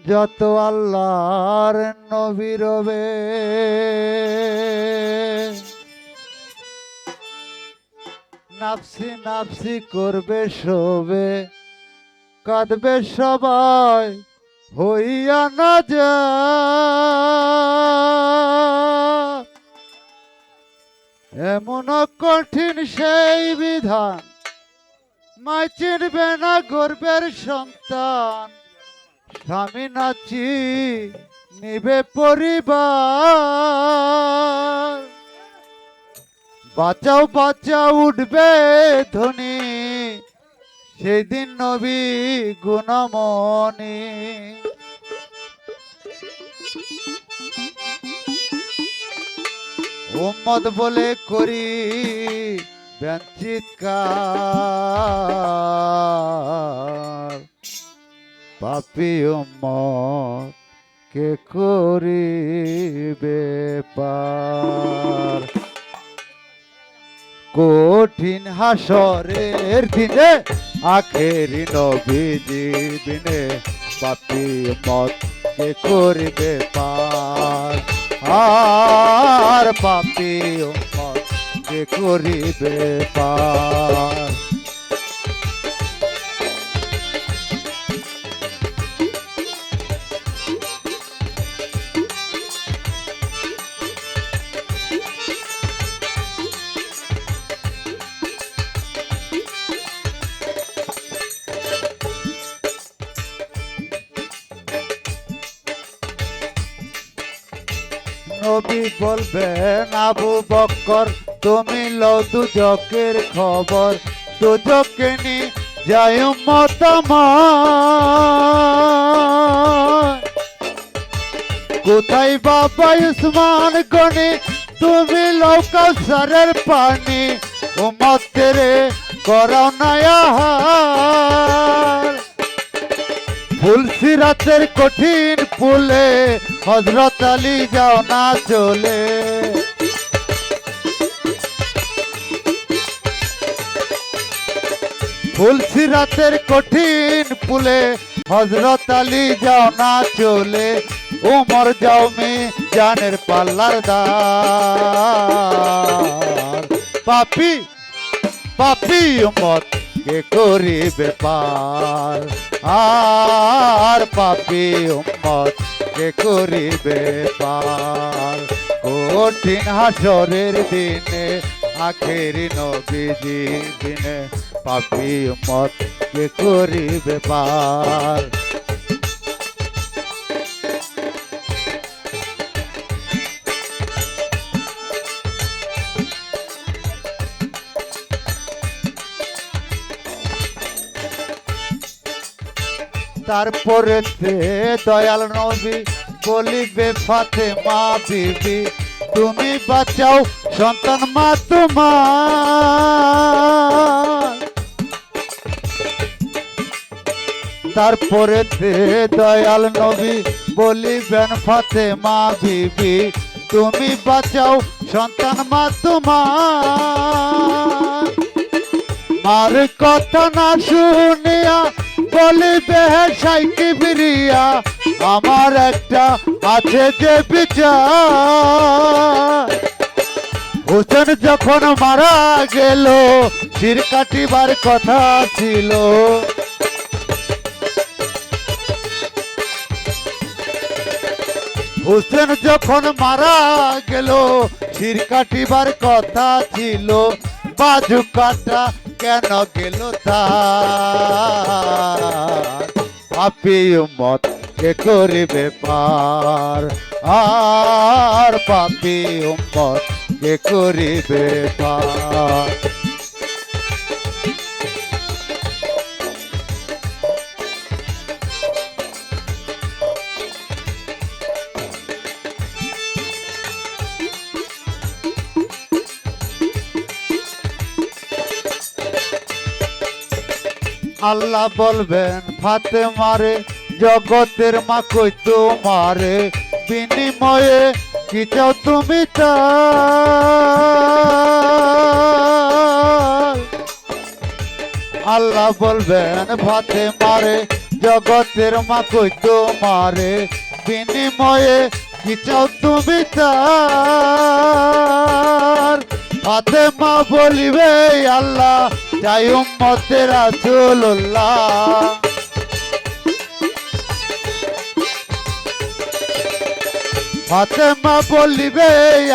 যত আল্লাহর নবী রবে নাফসি নাফসি করবে শোবে কাঁদবে সবাই হইয়া না যা এমন কঠিন সেই বিধান মায় চিনবে না গর্বের সন্তান স্বামী নাচি নিবে পরিবার বাঁচাও বাঁচাও উঠবে ধ্বনি সেদিন নবী গুণমণি উম্মত বলে করি চিৎকার পাপী উম্মত কে করিবে পার কঠিন হাসরের দিনে আখেরি নবীজি বিনে পাপী উম্মত কে করিবে পার আর পাপী উম্মত কে করিবে পার নবী বলবেন আবু বকর তুমি লও দুজকের খবর দুজকে নি যায় উম্মত আমার কোথায় বাবা উসমান গনি তুমি লও কাউসারের পানি উম্মতের করাও না আহার ফুলসিরাতের কঠিন পুলে হযরত আলী যাও না চলে ফুলসিরাতের কঠিন পুলে হযরত আলী যাও না চলে ওমর যাও মি জানের পাল্লার দার পাপী পাপী উম্মত কে করিবে পার আর পাপী উম্মত কে করিবে পার কঠিন হাসরের দিনে আখেরি নবীজি দিনে পাপী উম্মত কে করিবে পার তারপরে দয়াল নবী বলিবে ফাতেমা বিবি তুমি বাঁচাও সন্তান মা তোমার তারপরে দয়াল নবী বলিবেন ফাতেমা বিবি তুমি বাঁচাও সন্তান মা তোমার মার কথা না শুনিয়া বলিবে সাইকি বিরিয়া আমার একটা আছে যে বিচার হোসেন যখন মারা গেল শির কাটিবার কথা ছিল হোসেন যখন মারা গেল শির কাটিবার কথা ছিল বাজু কাটা কেন গেল তার পাপী উম্মত কে করিবে পার আর পাপী উম্মত কে করিবে পার আল্লাহ বলবেন ফাতেমারে জগতের মা কই তোমারে বিনিময়ে কি চাও তুমি তাই আল্লাহ বলবেন ফাতেমারে জগতের মা কই তোমারে বিনিময়ে কি চাও তুমি তার ফাতেমা বলিবে আল্লাহ চাই উম্মতে রাসূলুল্লাহ ফাতেমা বলিবে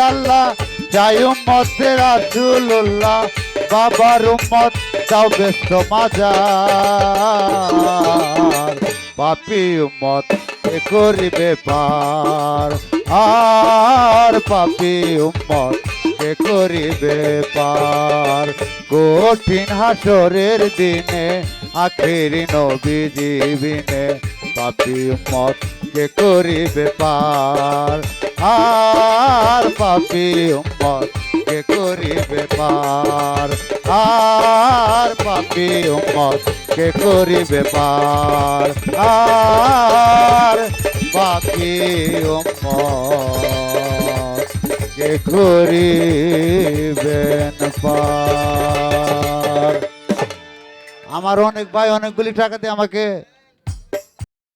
আল্লাহ চাই উম্মতে রাসূলুল্লাহ বাবার উম্মত তাও ব্যস্ত মাজার পাপি উম্মত এ করিবে পার আর পাপি উম্মত এ করিবে পার কঠিন হাসরের দিনে আখেরি নবীজি বিনে পাপি উম্মত কে করিবে পার আর পাপি উম্মত কে করিবে পার আর পাপি উম্মত কে করিবে পার আর পাপি উম্মত কে করিবেন পার। আমার অনেক ভাই অনেকগুলি টাকা দিয়ে আমাকে